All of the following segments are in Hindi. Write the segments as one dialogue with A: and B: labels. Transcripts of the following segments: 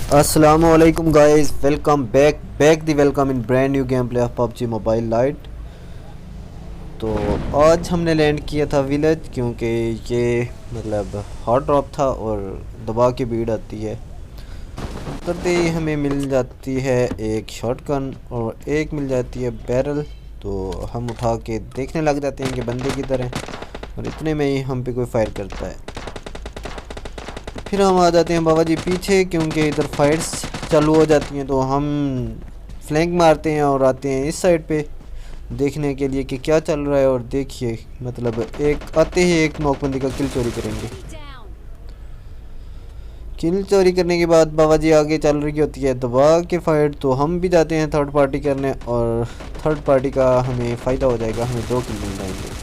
A: Assalamualaikum guys, welcome back the welcome in brand new gameplay of PUBG Mobile Lite। तो आज हमने लैंड किया था विलेज, क्योंकि ये मतलब हॉट ड्रॉप था और दबा के भीड़ आती है। उतरते ही हमें मिल जाती है एक शॉटगन और एक मिल जाती है बैरल। तो हम उठा के देखने लग जाते हैं कि बंदे किधर हैं, और इतने में ही हम पे कोई फायर करता है। फिर हम आ जाते हैं बाबा जी पीछे, क्योंकि इधर फाइट्स चालू हो जाती हैं। तो हम फ्लैंक मारते हैं और आते हैं इस साइड पे देखने के लिए कि क्या चल रहा है। और देखिए मतलब एक आते ही एक नौकबंदी का किल चोरी करेंगे। किल चोरी करने के बाद बाबा जी आगे चल रही होती है दबा के फाइट। तो हम भी जाते हैं थर्ड पार्टी करने, और थर्ड पार्टी का हमें फ़ायदा हो जाएगा, हमें 2 किल मिल जाएंगे।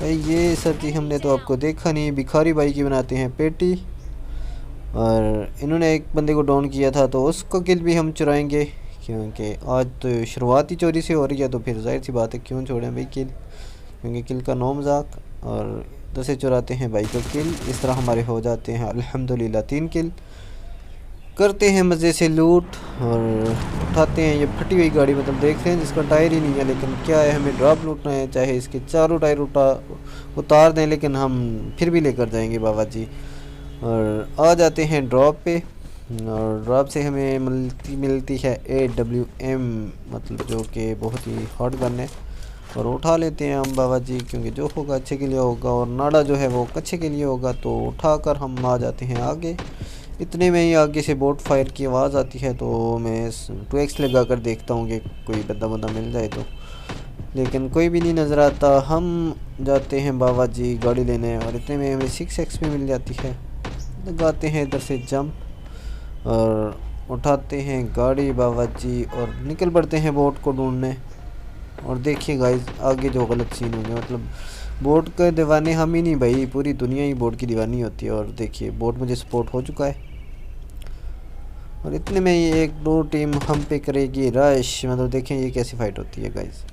A: ये सर जी हमने तो आपको देखा नहीं, भिखारी भाई की बनाते हैं पेटी। और इन्होंने एक बंदे को डाउन किया था, तो उसको किल भी हम चुराएंगे, क्योंकि आज तो शुरुआती चोरी से हो रही है। तो फिर जाहिर सी बात है क्यों छोड़ें भाई किल, क्योंकि किल का नो मजाक। और 10 चुराते हैं भाई का किल, इस तरह हमारे हो जाते हैं अल्हम्दुलिल्लाह 3 किल। करते हैं मज़े से लूट और उठाते हैं ये फटी हुई गाड़ी, मतलब देख रहे हैं जिसका टायर ही नहीं है। लेकिन क्या है, हमें ड्रॉप लूटना है, चाहे इसके चारों टायर उतार दें, लेकिन हम फिर भी लेकर जाएंगे बाबा जी। और आ जाते हैं ड्रॉप पे, और ड्रॉप से हमें मिलती है AWM, मतलब जो कि बहुत ही हॉट गन है। और उठा लेते हैं हम बाबा जी, क्योंकि जो होगा अच्छे के लिए होगा, और नाड़ा जो है वो अच्छे के लिए होगा। तो उठाकर हम आ जाते हैं आगे। इतने में ही आगे से बोट फायर की आवाज़ आती है। तो मैं 2x लगा कर देखता हूँ कि कोई बंदा मिल जाए तो, लेकिन कोई भी नहीं नज़र आता। हम जाते हैं बाबा जी गाड़ी लेने, और इतने में हमें 6x भी मिल जाती है। लगाते हैं इधर से जंप और उठाते हैं गाड़ी बाबा जी, और निकल पड़ते हैं बोट को ढूंढने। और देखिए गाइस आगे जो गलत सीन हो गया, मतलब बोट के दीवाने हम ही नहीं भाई, पूरी दुनिया ही बोट की दीवानी होती है। और देखिए बोट मुझे सपोर्ट हो चुका है, और इतने में ही 1-2 टीम हम पे करेगी रश। मतलब देखें ये कैसी फाइट होती है गाइस।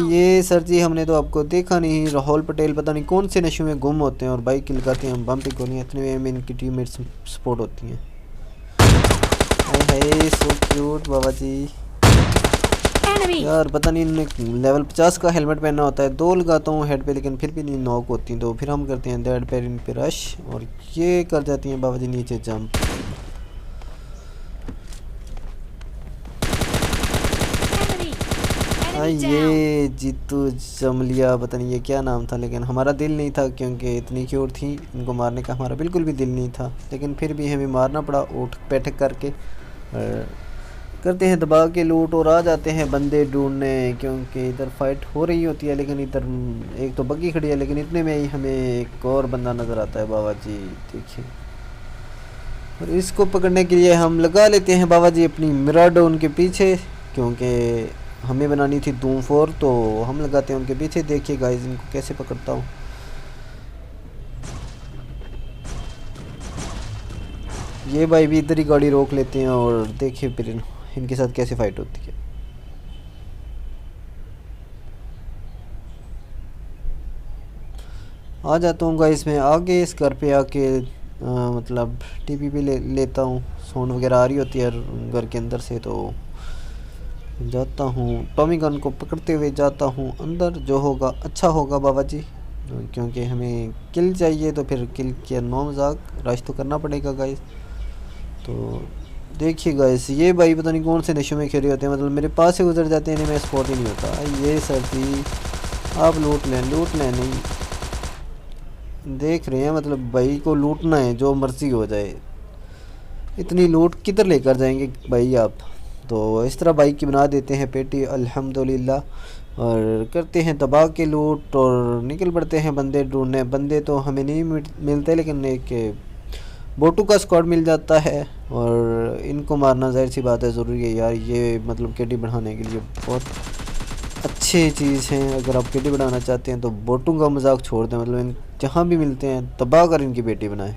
A: ये सर जी हमने तो आपको देखा नहीं, राहुल पटेल पता नहीं कौन से नशे में गुम होते हैं और बाइक किल करते हैं, हम बम पे को नहीं। इतने में इनकी टीममेट्स सपोर्ट होती हैं। है सो क्यूट बाबा जी यार, पता नहीं इन्होंने लेवल 50 का हेलमेट पहना होता है। 2 लगाता हूँ हेड पे, लेकिन फिर भी नहीं नॉक होती। तो फिर हम करते हैं डेड पे इन पे रश, और ये कर जाती हैं बाबा जी नीचे जंप। ये जीतू जमलिया पता नहीं ये क्या नाम था, लेकिन हमारा दिल नहीं था, क्योंकि इतनी क्यूट थी। इनको मारने का हमारा बिल्कुल भी दिल नहीं था, लेकिन फिर भी हमें मारना पड़ा उठ बैठक करके। करते हैं दबा के लूट, और आ जाते हैं बंदे ढूंढने, क्योंकि इधर फाइट हो रही होती है। लेकिन इधर एक तो बग्गी खड़ी है, लेकिन इतने में ही हमें एक और बंदा नज़र आता है बाबा जी देखिए। और इसको पकड़ने के लिए हम लगा लेते हैं बाबा जी अपनी मिराडो उनके पीछे, क्योंकि हमें बनानी थी धूम 4। तो हम लगाते हैं उनके पीछे। देखिए गाइस इनको कैसे पकड़ता हूँ। ये भाई भी इधर ही गाड़ी रोक लेते हैं, और देखिए फिर इनके साथ कैसे फाइट होती है। आ जाता हूँ गाइस मैं आगे, इस घर पे आके मतलब टीपी भी लेता हूँ। साउंड वगैरह आ रही होती है घर के अंदर से, तो जाता हूँ टॉमी गन को पकड़ते हुए जाता हूँ अंदर। जो होगा अच्छा होगा बाबा जी, क्योंकि हमें किल चाहिए। तो फिर किल किया नो मजाक, रश तो करना पड़ेगा गाइस। तो देखिए गाइस ये भाई पता नहीं कौन से नशे में खेले होते हैं, मतलब मेरे पास से गुजर जाते हैं, इन्हें मैं स्पॉट ही नहीं होता। ये सर जी आप लूट लें नहीं देख रहे हैं, मतलब भाई को लूटना है जो मर्जी हो जाए। इतनी लूट किधर लेकर जाएंगे भाई आप। तो इस तरह बाइक की बना देते हैं पेटी अल्हम्दुलिल्लाह, और करते हैं दबा के लूट, और निकल पड़ते हैं बंदे ढूंढने। बंदे तो हमें नहीं मिलते, लेकिन एक बोटू का स्क्वाड मिल जाता है, और इनको मारना जाहिर सी बात है ज़रूरी है यार। ये मतलब केडी बढ़ाने के लिए बहुत अच्छी चीज़ है। अगर आप पेटी बनाना चाहते हैं तो बोटों का मजाक छोड़ दें, मतलब इन जहाँ भी मिलते हैं दबा कर इनकी पेटी बनाएं।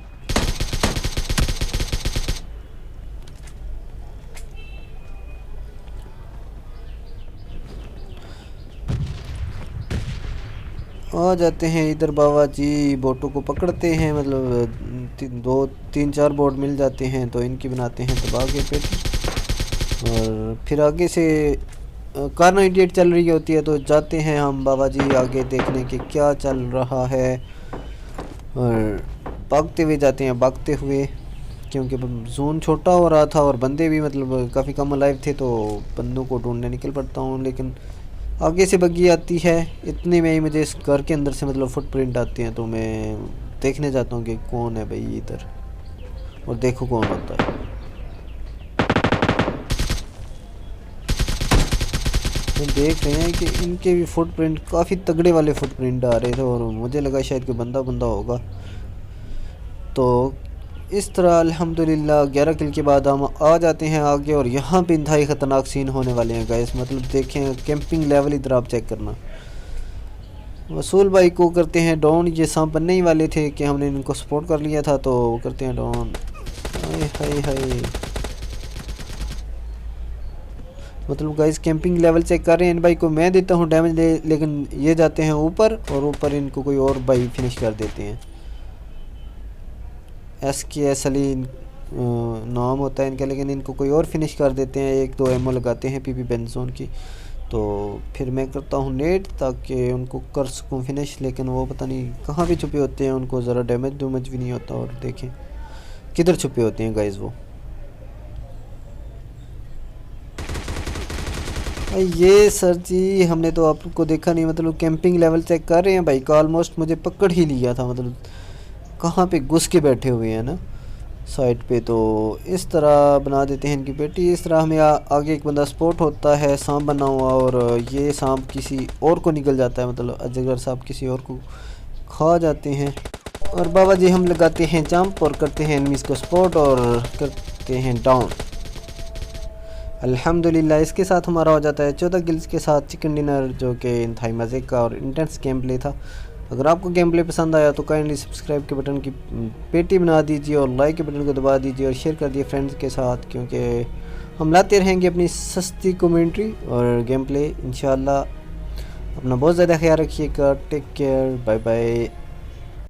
A: आ जाते हैं इधर बाबा जी, बोटों को पकड़ते हैं, मतलब दो तीन चार बोट मिल जाते हैं तो इनकी बनाते हैं दबा के पेटी। और फिर आगे से कार 98 चल रही होती है तो जाते हैं हम बाबा जी आगे देखने के क्या चल रहा है। और भागते हुए जाते हैं, भागते हुए, क्योंकि जोन छोटा हो रहा था और बंदे भी मतलब काफ़ी कम लाइव थे तो बंदों को ढूंढने निकल पड़ता हूँ। लेकिन आगे से बग्गी आती है, इतने में ही मुझे इस घर के अंदर से मतलब फुटप्रिंट आती हैं तो मैं देखने जाता हूँ कि कौन है भाई इधर, और देखो कौन होता है। तो देख रहे हैं कि इनके भी फुटप्रिंट काफ़ी तगड़े वाले फुटप्रिंट आ रहे थे और मुझे लगा शायद कोई बंदा बंदा होगा। तो इस तरह अल्हम्दुलिल्लाह 11 किल के बाद हम आ जाते हैं आगे, और यहाँ पे इंतहाई ख़तरनाक सीन होने वाले हैं गाइस। मतलब देखें कैंपिंग लेवल इधर आप चेक करना। वसूल भाई को करते हैं डाउन, ये सांप बनने ही वाले थे कि हमने इनको सपोर्ट कर लिया था तो करते हैं डाउन। हाय हाय हाय, मतलब गाइस कैंपिंग लेवल चेक कर रहे हैं। इन भाई को मैं देता हूँ डैमेज लेकिन ये जाते हैं ऊपर, और ऊपर इनको कोई और भाई फिनिश कर देते हैं। SKS अली नाम होता है इनका, लेकिन इनको कोई और फिनिश कर देते हैं। एक दो एमओ लगाते हैं PP बेंजोन की, तो फिर मैं करता हूँ नेट ताकि उनको कर सकूँ फिनिश। लेकिन वो पता नहीं कहाँ भी छुपे होते हैं, उनको ज़रा डैमेज भी नहीं होता। और देखें किधर छुपे होते हैं गाइस वो। भाई ये सर जी हमने तो आपको देखा नहीं, मतलब कैंपिंग लेवल चेक कर रहे हैं भाई का, ऑलमोस्ट मुझे पकड़ ही लिया था, मतलब कहाँ पे घुस के बैठे हुए हैं ना साइड पे। तो इस तरह बना देते हैं इनकी पेटी। इस तरह हमें आगे एक बंदा स्पॉट होता है सांप बना हुआ, और ये सांप किसी और को निकल जाता है, मतलब अजगर सांप किसी और को खा जाते हैं। और बाबा जी हम लगाते हैं जंप और करते हैं एनिमीज़ को स्पॉट और करते हैं डाउन। अल्हम्दुलिल्लाह इसके साथ हमारा हो जाता है 14 किल्स के साथ चिकन डिनर, जो कि इंतहाई मज़े का और इंटेंस गेम प्ले था। अगर आपको गेम प्ले पसंद आया तो काइंडली सब्सक्राइब के बटन की पेटी बना दीजिए और लाइक के बटन को दबा दीजिए और शेयर कर दिए फ्रेंड्स के साथ, क्योंकि हम लाते रहेंगे अपनी सस्ती कमेंट्री और गेम प्ले इंशाल्लाह। अपना बहुत ज़्यादा ख्याल रखिएगा। Take care, bye bye.